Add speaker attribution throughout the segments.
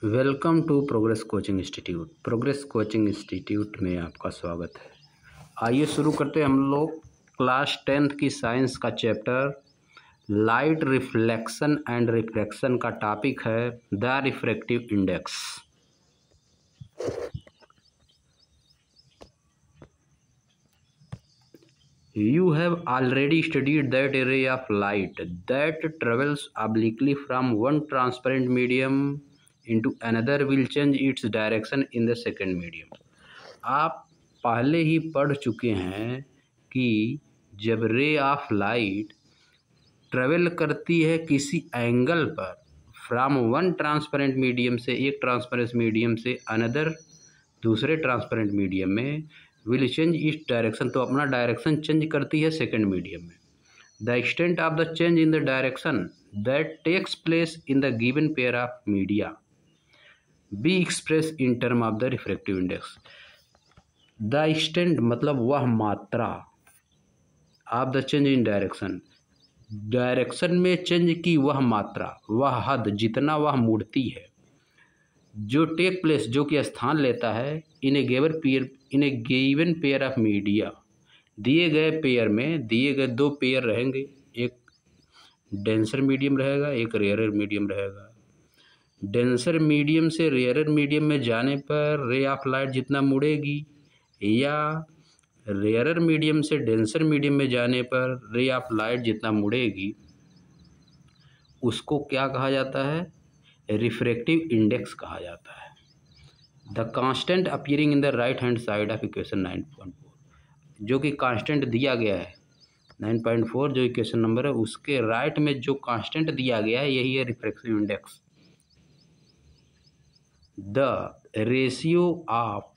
Speaker 1: Welcome to Progress Coaching Institute. Progress Coaching Institute में आपका स्वागत है। आइए शुरू करते हैं हम लोग क्लास 10th की साइंस का chapter light reflection and refraction का टॉपिक है the refractive index. You have already studied that a ray of light that travels obliquely from one transparent medium into another will change its direction in the second medium। आप पहले ही पढ़ चुके हैं कि जब रे ऑफ लाइट ट्रेवल करती है किसी एंगल पर फ्रॉम वन ट्रांसपेरेंट मीडियम से, एक ट्रांसपेरेंट मीडियम से अनदर, दूसरे ट्रांसपेरेंट मीडियम में, विल चेंज इस डायरेक्शन, तो अपना डायरेक्शन चेंज करती है सेकेंड मीडियम में। The extent of the change in the direction that takes place in the given pair of media be express in term of the refractive index. The extent मतलब वह मात्रा of the change in direction, direction में change की वह मात्रा, वह हद जितना वह मुड़ती है, जो टेक प्लेस जो कि स्थान लेता है इन ए गिवन पेयर ऑफ मीडिया, दिए गए पेयर में, दिए गए दो पेयर रहेंगे, एक डेंसर मीडियम रहेगा, एक रेयरर मीडियम रहेगा। डेंसर मीडियम से रेयरर मीडियम में जाने पर रे ऑफ लाइट जितना मुड़ेगी, या रेयरर मीडियम से डेंसर मीडियम में जाने पर रे ऑफ लाइट जितना मुड़ेगी, उसको क्या कहा जाता है? रिफ्रैक्टिव इंडेक्स कहा जाता है। The constant appearing in the right hand side of equation 9.4, जो कि कांस्टेंट दिया गया है 9.4 जो इक्वेशन नंबर है, उसके राइट में जो कांस्टेंट दिया गया है यही है refractive index. The ratio of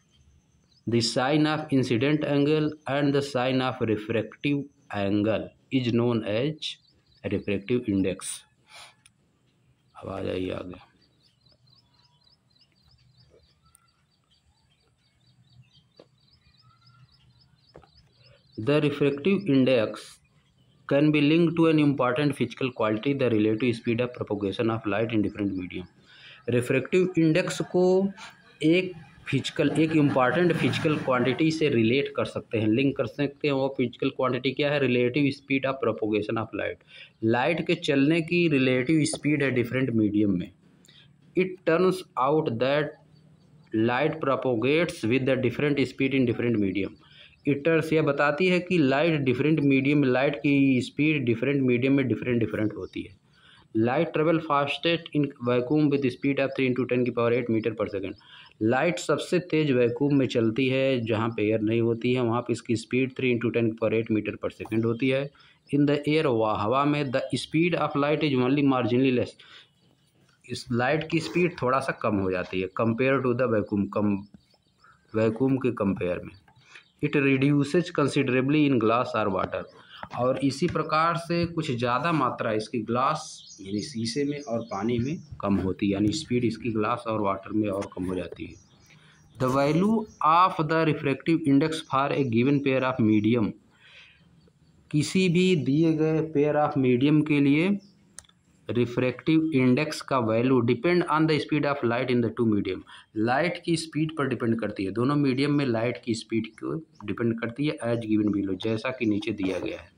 Speaker 1: the sine of incident angle and the sine of refractive angle is known as refractive index. अब आ जाइए आगे। The refractive index can be linked to an important physical quality, the relative speed of propagation of light in different medium। Refractive index को एक important physical quantity से relate कर सकते हैं, लिंक कर सकते हैं। वो फिजिकल क्वांटिटी क्या है? Relative speed of propagation of light, light के चलने की रिलेटिव स्पीड है डिफरेंट मीडियम में। It turns out that light propagates with the different speed in different medium. इटर्स यह बताती है कि लाइट डिफरेंट मीडियम, लाइट की स्पीड डिफरेंट मीडियम में डिफरेंट होती है। Light travel fastest in vacuum with speed of 3 × 10⁸ metre per second. Light सबसे तेज वैक्यूम में चलती है जहाँ पे एयर नहीं होती है, वहाँ पे इसकी स्पीड 3 × 10⁸ मीटर पर सेकेंड होती है। इन द एयर, हवा में, the speed of light is only marginally less. इस लाइट की स्पीड थोड़ा सा कम हो जाती है compare to the vacuum, vacuum के कंपेयर में। It reduces considerably in glass और वाटर, और इसी प्रकार से कुछ ज़्यादा मात्रा इसकी ग्लास यानी शीशे में और पानी में कम होती है, यानी स्पीड इसकी ग्लास और वाटर में और कम हो जाती है। The value of the refractive index for a given pair of medium, किसी भी दिए गए पेयर ऑफ मीडियम के लिए रिफ्रैक्टिव इंडेक्स का value depend on the speed of light in the two medium, light की स्पीड पर डिपेंड करती है। दोनों मीडियम में लाइट की स्पीड को डिपेंड करती है, एज गिवन बिलो, जैसा कि नीचे दिया गया है।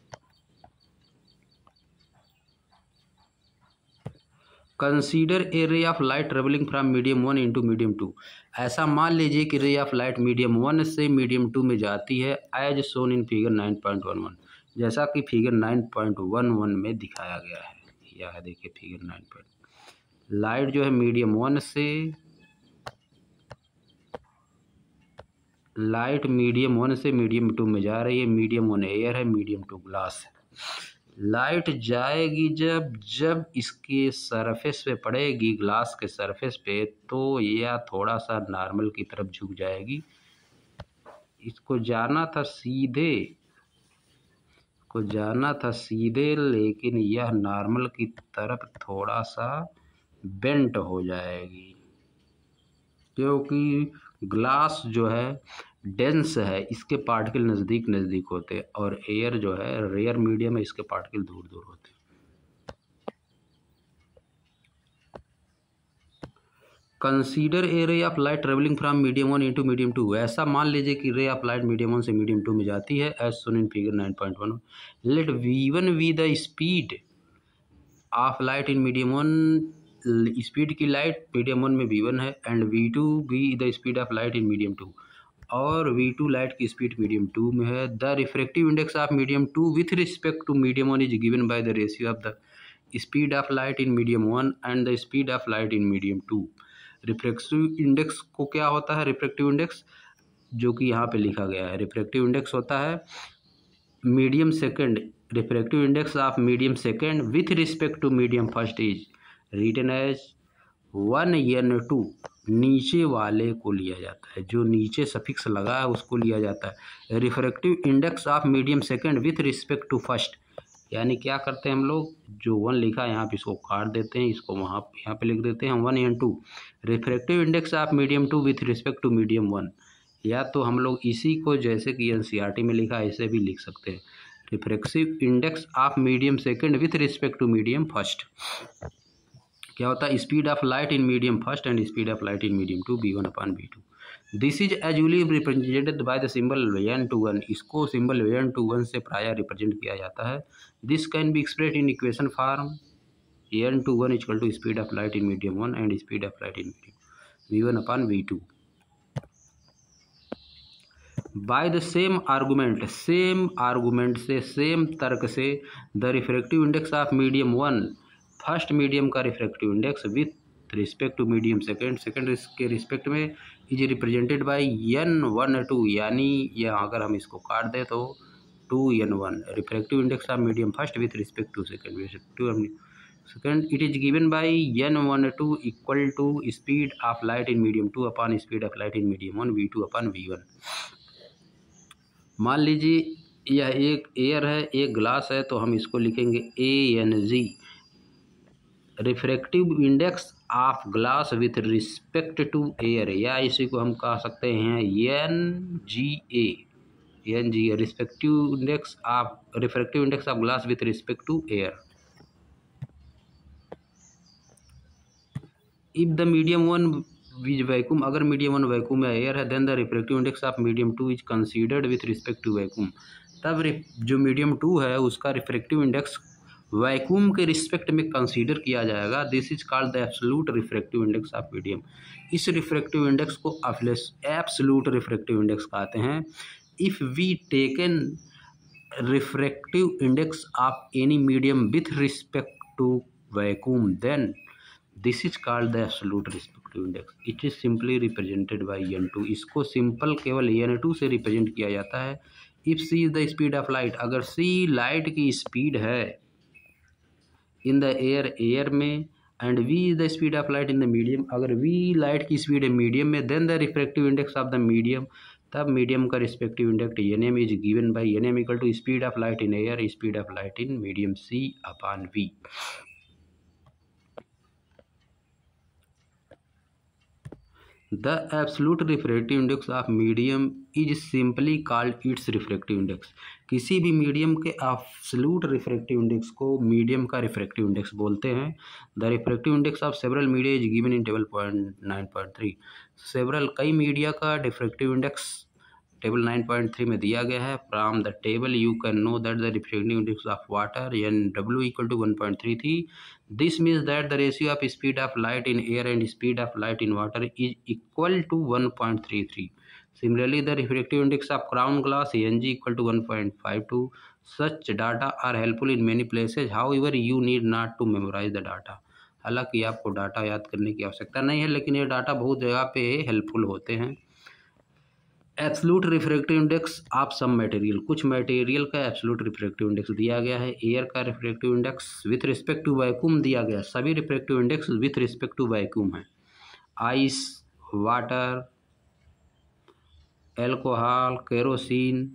Speaker 1: कंसीडर ए रे of light travelling from medium 1 into medium 2। ऐसा मान लीजिए कि रे ऑफ लाइट मीडियम 1 से मीडियम 2 में जाती है, एज शोन इन फिगर 9.11, जैसा कि फिगर 9.11 में दिखाया गया है। यह है, देखिए फिगर 9 लाइट जो है मीडियम 1 से, लाइट मीडियम 1 से मीडियम 2 में जा रही है। मीडियम 1 एयर है, मीडियम 2 ग्लास है। लाइट जाएगी जब इसके सरफेस पे पड़ेगी, ग्लास के सरफेस पे, तो यह थोड़ा सा नॉर्मल की तरफ झुक जाएगी। इसको जाना था सीधे, लेकिन यह नॉर्मल की तरफ थोड़ा सा बेंट हो जाएगी, क्योंकि ग्लास जो है डेंस है, इसके पार्टिकल नज़दीक होते हैं, और एयर जो है रेयर मीडियम है, इसके पार्टिकल दूर होते हैं। कंसीडर ए रे of light travelling from medium 1 into medium 2। ऐसा मान लीजिए कि रे ऑफ लाइट मीडियम 1 से मीडियम 2 में जाती है as shown in figure 9.1। Let v1 be the speed of light in medium 1, speed की लाइट मीडियम 1 में v1 है, and v2 be the speed of light in medium 2, और v2 लाइट की speed medium 2 में है। The refractive index of medium 2 with respect to medium 1 is given by the ratio of the speed of light in medium 1 and the speed of light in medium 2। Refractive index को क्या होता है, refractive index जो कि यहाँ पे लिखा गया है, रिफ्रैक्टिव इंडेक्स होता है medium second, refractive index of medium second with respect to medium first is written as 1n2। नीचे वाले को लिया जाता है, जो नीचे सफिक्स लगा है उसको लिया जाता है। Refractive index of medium second with respect to first, यानी क्या करते हैं हम लोग, जो 1 लिखा है यहाँ पे इसको काट देते हैं, इसको यहाँ पे लिख देते हैं 1n2। Refractive index of medium 2 with respect to medium 1, या तो हम लोग इसी को जैसे कि एनसीईआरटी में लिखा है ऐसे भी लिख सकते हैं, refractive index of medium second with respect to medium first. क्या होता है, speed of light in medium first and speed of light in medium 2 v1/v2। This is usually represented by the symbol n/1। इसको symbol n/1 से प्राय represent किया जाता है। This can be expressed in equation form n/1 equal to speed of light in medium 1 and speed of light in medium v1/v2। By the same argument से, same तर्क से, the refractive index of medium 1, first medium का refractive index with respect to medium second के respect में is represented by n/2, यानी यह अगर हम इसको काट दें तो 2n1। Refractive index of medium first with respect to second it is given by n/2 equal to speed of light in medium 2 upon speed of light in medium 1 v2/v1। मान लीजिए यह एक एयर है, एक ग्लास है, तो हम इसको लिखेंगे ANG, refractive index of glass with respect to air, या इसी को हम कह सकते हैं NGA, respective index of refractive index of glass with respect to air. If the medium 1 is vacuum, अगर मीडियम 1 वैक्यूम या एयर है, then the refractive index of medium 2 is considered with respect to vacuum. तब जो medium 2 है उसका refractive index vacuum के respect में consider किया जाएगा। This is called the absolute refractive index of medium. इस रिफ्रैक्टिव इंडेक्स को एब्सोल्यूट रिफ्रैक्टिव इंडेक्स कहते हैं। If we taken refractive index of any medium with respect to vacuum, then this is called the absolute refractive index. It is simply represented by n2। इसको simple केवल n2 से represent किया जाता है। If c is the speed of light, अगर c light की speed है in the air में, and v is the speed of light in the medium, अगर v लाइट की स्पीड है मीडियम में, then the refractive index of the medium, तब medium का respective index nm is given by nm equal to speed of light in air, speed of light in medium c/v। The absolute refractive index of medium is simply called its refractive index। किसी भी medium के absolute refractive index को medium का refractive index बोलते हैं। The refractive index of several media is given in table 9.3। Several कई media का refractive index table 9.3 में दिया गया है। From the table you can know that the refractive index of water NW equal to 1.33। This means that the ratio of speed of light in air and speed of light in water is equal to 1.33. Similarly, the refractive index of crown glass ANG equal to 1.52. Such data are helpful in many places. However, you need not to memorize the data. हालांकि आपको data याद करने की आवश्यकता नहीं है, लेकिन ये डाटा बहुत जगह पे हेल्पफुल होते हैं। Absolute refractive index of some material, कुछ मटेरियल का एब्सोल्यूट रिफ्रैक्टिव इंडेक्स दिया गया है। एयर का refractive index with respect to vacuum दिया गया है। सभी refractive index with respect to vacuum है। Ice, water, alcohol, kerosene,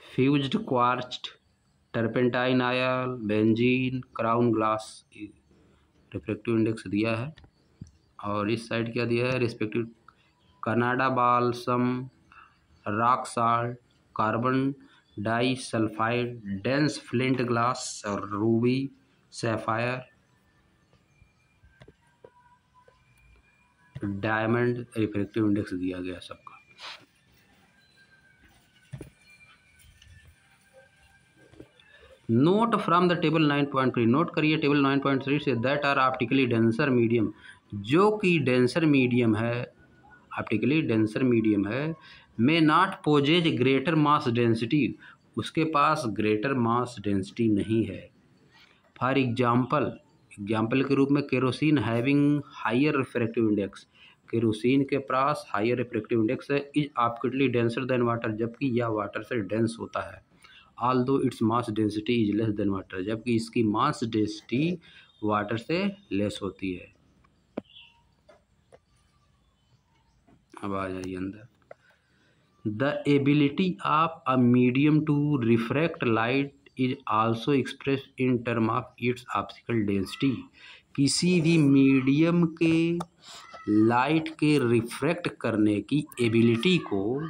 Speaker 1: fused quartz, turpentine oil, benzene, crown glass refractive index दिया है। और इस साइड क्या दिया है, respective Canada balsam, rock salt, carbon disulphide, dense flint glass और ruby, sapphire. Diamond refractive index दिया गया सबका। Note from the table 9.3, note करिए टेबल 9.3 से that are optically denser medium, जो कि डेंसर मीडियम है, ऑप्टिकली डेंसर मीडियम है, may not possess greater mass density, उसके पास ग्रेटर मास डेंसिटी नहीं है। फॉर एग्जाम्पल के रूप में kerosene having higher refractive index, kerosene के पास हायर रिफ्रैक्टिव इंडेक्स है, is optically denser than water, जबकि यह वाटर से डेंस होता है। Although its mass density is less than water, जबकि इसकी मास डेंसिटी वाटर से लेस होती है। अब आ जाइए अंदर। The ability of a medium to refract light is also express in term of its optical density, किसी भी मीडियम के लाइट के रिफ्रैक्ट करने की एबिलिटी को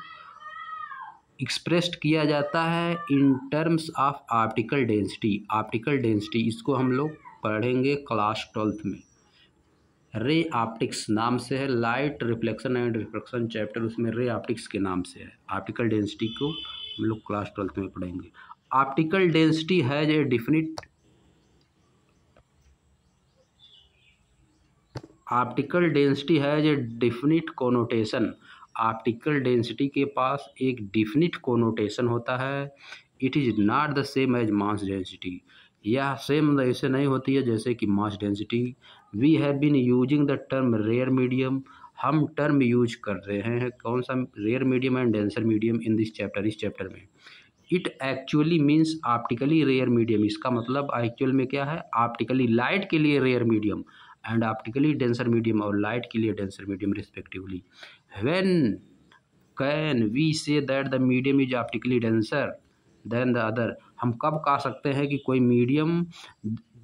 Speaker 1: एक्सप्रेस्ड किया जाता है in terms of optical density. Optical density इसको हम लोग पढ़ेंगे क्लास 12th में, रे ऑप्टिक्स नाम से है, light reflection and refraction chapter उसमें रे ऑप्टिक्स के नाम से है। ऑप्टिकल डेंसिटी को हम लोग क्लास 12th में पढ़ेंगे। Optical density has a definite, optical density has a definite connotation, optical density के पास एक डिफिनिट कोनोटेशन होता है। It is not the same as mass density, यह सेम ऐसे नहीं होती है जैसे कि mass density. We have been using the term rare medium, हम टर्म यूज कर रहे हैं कौन सा, rare medium and denser medium in this chapter, इस चैप्टर में। It actually means optically rare medium, इसका मतलब एक्चुअल में क्या है, ऑप्टिकली लाइट के लिए rare medium and optically denser medium, और लाइट के लिए denser medium respectively. When can we say that the medium is optically denser than the other, हम कब कह सकते हैं कि कोई medium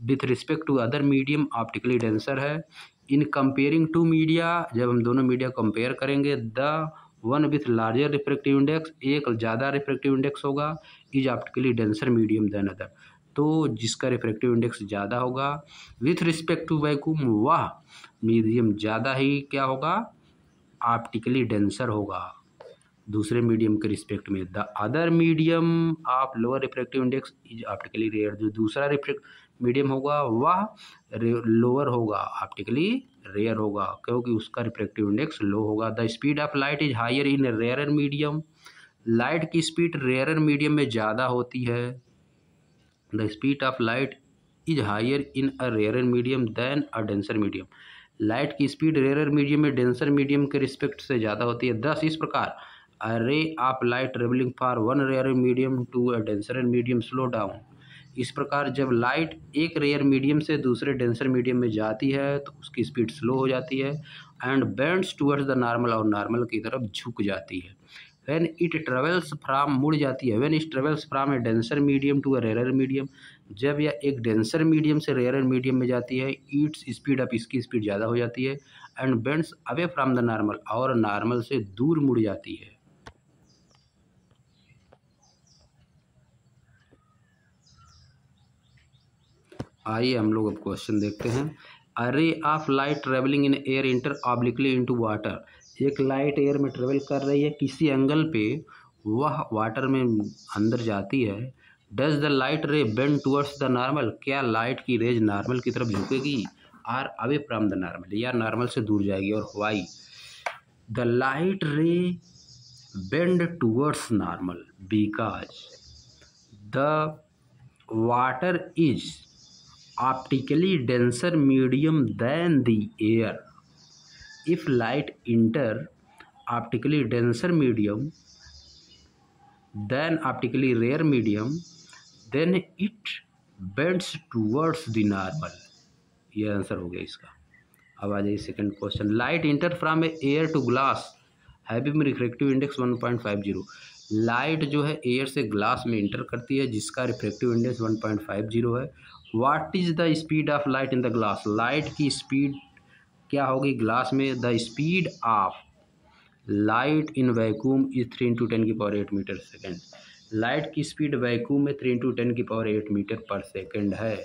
Speaker 1: with respect to other medium optically denser है। इन कंपेयरिंग टू मीडिया, जब हम दोनों मीडिया कंपेयर करेंगे, the one with larger refractive index, एक ज़्यादा रिफ्रैक्टिव इंडेक्स होगा, is optically denser medium then other, तो जिसका रिफ्रैक्टिव इंडेक्स ज़्यादा होगा विथ रिस्पेक्ट टू वैक्यूम, वह मीडियम ज़्यादा ही क्या होगा, ऑप्टिकली डेंसर होगा दूसरे मीडियम के रिस्पेक्ट में। The other medium of lower refractive index is optically rare, जो दूसरा मीडियम होगा वह लोअर होगा, ऑप्टिकली रेयर होगा, क्योंकि उसका रिफ्रैक्टिव इंडेक्स लो होगा। The speed of light is higher in rare medium, light की स्पीड रेयर मीडियम में ज़्यादा होती है। The speed of light is higher in a rare medium than a denser medium, light की speed rare medium में denser medium के respect से ज़्यादा होती है। दस इस प्रकार a ray of light traveling for one rare medium to a denser medium slow down, इस प्रकार जब लाइट एक रेयर मीडियम से दूसरे डेंसर मीडियम में जाती है तो उसकी स्पीड स्लो हो जाती है, and bends towards the normal, और नॉर्मल की तरफ झुक जाती है। व्हेन इट ट्रेवल्स फ्रॉम, मुड़ जाती है, when it travels from a denser medium to a rare medium, जब यह एक डेंसर मीडियम से रेयर मीडियम में जाती है, इट्स स्पीड अप, इसकी स्पीड ज़्यादा हो जाती है, and bends away from the normal, और नॉर्मल से दूर मुड़ जाती है। आइए हम लोग अब क्वेश्चन देखते हैं। A ray of light travelling in air enter obliquely into water, एक लाइट एयर में ट्रेवल कर रही है किसी एंगल पे, वह वाटर में अंदर जाती है। Does the light ray bend towards the normal, क्या लाइट की रेज नॉर्मल की तरफ झुकेगी, or away from the normal, या नॉर्मल से दूर जाएगी, और why. The light ray bend towards normal because the water is optically denser medium than the air. If light enter optically denser medium than optically rare medium, then it bends towards the normal. ये answer हो गया इसका। अब आ जाइए second question. Light enter from air to glass having refractive index 1.50, light जो है air से ग्लास में इंटर करती है जिसका रिफ्रैक्टिव इंडेक्स 1.50 है। What is the speed of light in the glass, light की स्पीड क्या होगी ग्लास में। The speed of light in vacuum is 3 × 10⁸ metre second, light की स्पीड वैक्यूम में 3 × 10⁸ मीटर पर सेकेंड है।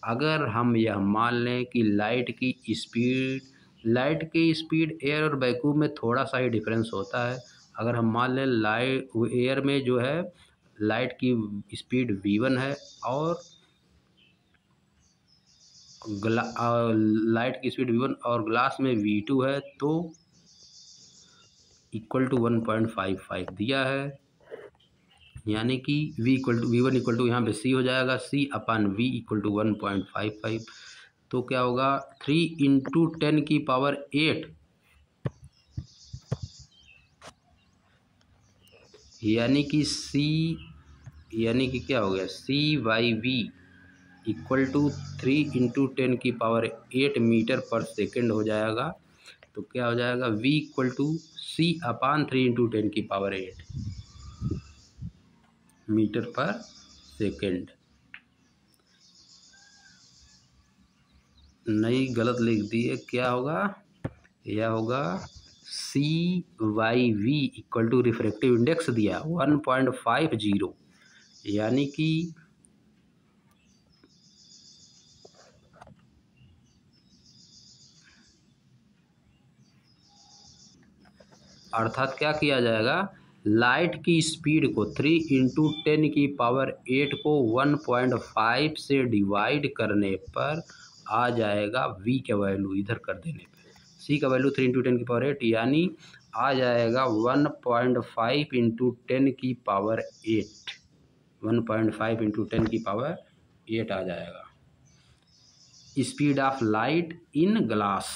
Speaker 1: अगर हम यह मान लें कि लाइट की स्पीड लाइट की स्पीड एयर और वैक्यूम में थोड़ा सा ही डिफरेंस होता है। अगर हम मान लें लाइट एयर में जो है लाइट की स्पीड v1 है और लाइट की स्पीड v1 और ग्लास में v2 है, तो इक्वल टू 1.55 दिया है, यानी कि v1 इक्वल टू यहाँ पे c हो जाएगा, c/v इक्वल टू 1.55। तो क्या होगा 3 × 10⁸ यानी कि क्या हो गया c/v equal to 3 × 10⁸ metre per second हो जाएगा। तो क्या हो जाएगा v equal to c/3 × 10⁸ metre per second. नहीं, गलत लिख दिए। क्या होगा, यह होगा c/v equal to refractive index दिया 1.50, यानी कि अर्थात क्या किया जाएगा, लाइट की स्पीड को 3 × 10⁸ को 1.5 से डिवाइड करने पर आ जाएगा v का वैल्यू, इधर कर देने पे c का वैल्यू 3 × 10⁸, यानी आ जाएगा 1.5 × 10⁸, 1.5 × 10⁸ आ जाएगा speed of light in glass.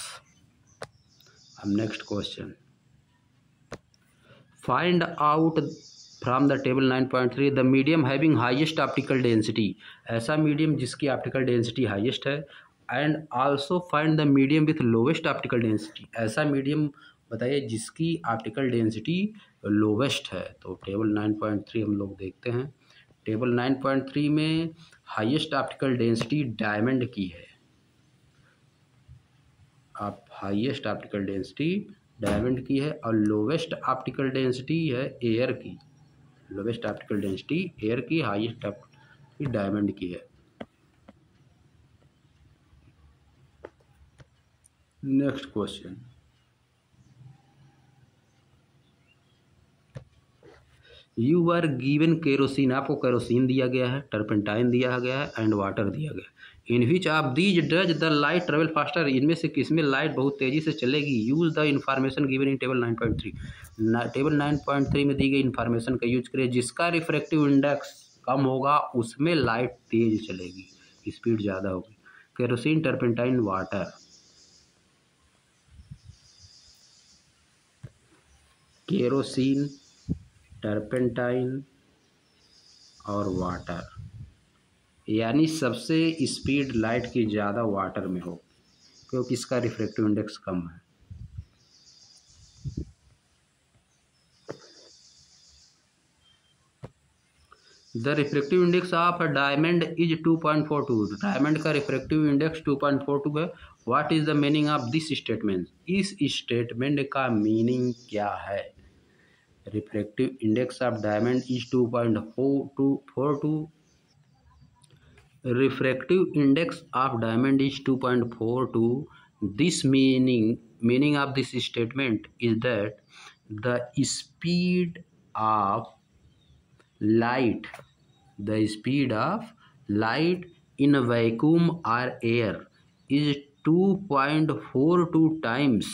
Speaker 1: अब next question, find out from the table 9.3 the medium having highest optical density, ऐसा मीडियम जिसकी ऑप्टिकल डेंसिटी हाईएस्ट है, and also find the medium with lowest optical density, ऐसा medium बताइए जिसकी optical density lowest है। तो table 9.3 हम लोग देखते हैं। टेबल 9.3 में हाईएस्ट ऑप्टिकल डेंसिटी डायमंड की है, आप हाईएस्ट ऑप्टिकल डेंसिटी डायमंड की है, और लोवेस्ट ऑप्टिकल डेंसिटी है एयर की, लोवेस्ट ऑप्टिकल डेंसिटी एयर की, हाईएस्ट ऑप्टिकल डायमंड की है। Next question, you are given kerosene, आपको केरोसिन दिया गया है, टर्पेंटाइन दिया गया है, एंड वाटर दिया गया है। In which of these does the light travel faster, इनमें से किसमें लाइट बहुत तेजी से चलेगी। Use the information given in table 9.3, table 9.3 में दी गई इंफॉर्मेशन का यूज करिए। जिसका रिफ्रैक्टिव इंडेक्स कम होगा उसमें लाइट तेज चलेगी, स्पीड ज़्यादा होगी। Kerosene, turpentine, water. Kerosene, turpentine और वाटर, यानी सबसे स्पीड लाइट की ज़्यादा वाटर में हो, क्योंकि इसका रिफ्रैक्टिव इंडेक्स कम है। The refractive index of diamond is 2.42, diamond का रिफ्रैक्टिव इंडेक्स 2.42 है। What is the meaning of this statement, इस स्टेटमेंट का मीनिंग क्या है। Refractive index of diamond is 2.42, refractive index of diamond is 2.42. This meaning of this statement is that the speed of light in a vacuum or air is 2.42 times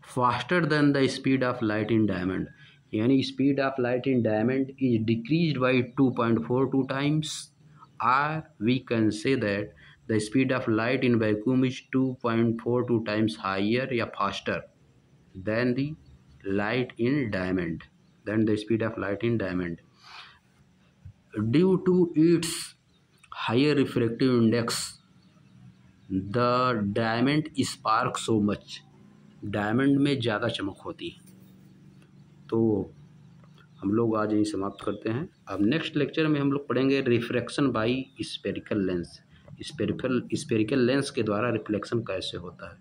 Speaker 1: faster than the speed of light in diamond, यानी speed of light in diamond is decreased by 2.42 times, or we can say that the speed of light in vacuum is 2.42 times higher या faster than the light in diamond, than the speed of light in diamond. Due to its higher refractive index, the diamond sparks so much, diamond में ज़्यादा चमक होती है। तो हम लोग आज यही समाप्त करते हैं। अब नेक्स्ट लेक्चर में हम लोग पढ़ेंगे refraction by spherical lens, spherical lens के द्वारा रिफ्लेक्शन कैसे होता है।